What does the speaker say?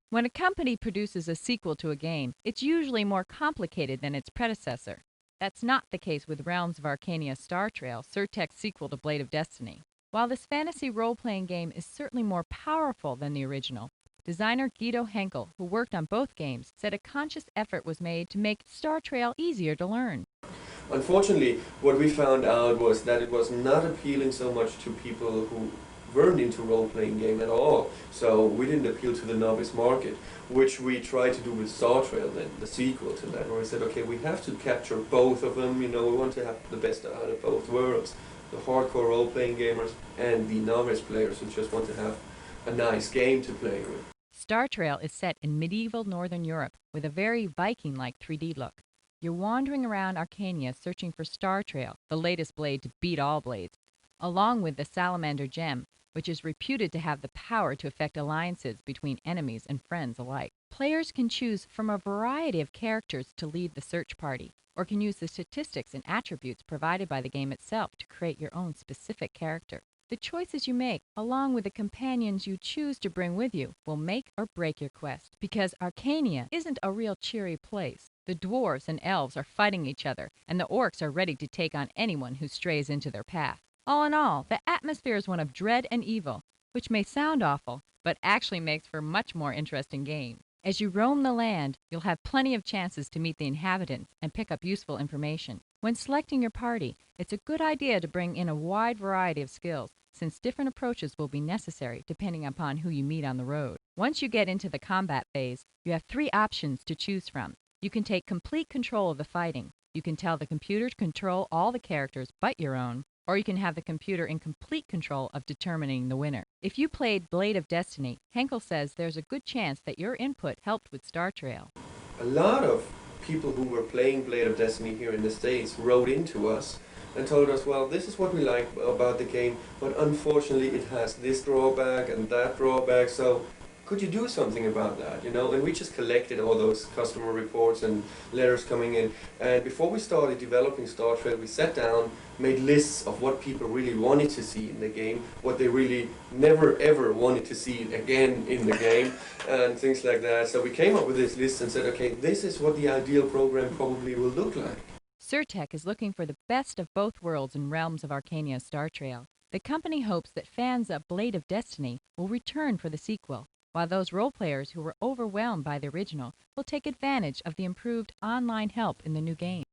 When a company produces a sequel to a game, it's usually more complicated than its predecessor. That's not the case with Realms of Arkania Star Trail, Surtek's sequel to Blade of Destiny. While this fantasy role-playing game is certainly more powerful than the original, designer Guido Henkel, who worked on both games, said a conscious effort was made to make Star Trail easier to learn. Unfortunately, what we found out was that it was not appealing so much to people who weren't into role-playing game at all. So we didn't appeal to the novice market, which we tried to do with Star Trail, then the sequel to that, where we said, okay, we have to capture both of them. You know, we want to have the best out of both worlds: the hardcore role-playing gamers and the novice players who just want to have a nice game to play with. Star Trail is set in medieval northern Europe with a very Viking-like 3D look. You're wandering around Arkania searching for Star Trail, the latest blade to beat all blades, along with the Salamander Gem, which is reputed to have the power to effect alliances between enemies and friends alike. Players can choose from a variety of characters to lead the search party, or can use the statistics and attributes provided by the game itself to create your own specific character. The choices you make, along with the companions you choose to bring with you, will make or break your quest, because Arkania isn't a real cheery place. The dwarves and elves are fighting each other, and the orcs are ready to take on anyone who strays into their path. All in all, the atmosphere is one of dread and evil, which may sound awful, but actually makes for a much more interesting game. As you roam the land, you'll have plenty of chances to meet the inhabitants and pick up useful information. When selecting your party, it's a good idea to bring in a wide variety of skills, since different approaches will be necessary depending upon who you meet on the road. Once you get into the combat phase, you have 3 options to choose from. You can take complete control of the fighting. You can tell the computer to control all the characters but your own, or you can have the computer in complete control of determining the winner. If you played Blade of Destiny, Henkel says there's a good chance that your input helped with Star Trail. A lot of people who were playing Blade of Destiny here in the States wrote into us and told us, well, this is what we like about the game, but unfortunately it has this drawback and that drawback, so could you do something about that, you know? And we just collected all those customer reports and letters coming in, and before we started developing Star Trail, we sat down, made lists of what people really wanted to see in the game, what they really never ever wanted to see again in the game, and things like that. So we came up with this list and said, okay, this is what the ideal program probably will look like. Surtek is looking for the best of both worlds in Realms of Arkania Star Trail. The company hopes that fans of Blade of Destiny will return for the sequel, while those role players who were overwhelmed by the original will take advantage of the improved online help in the new game.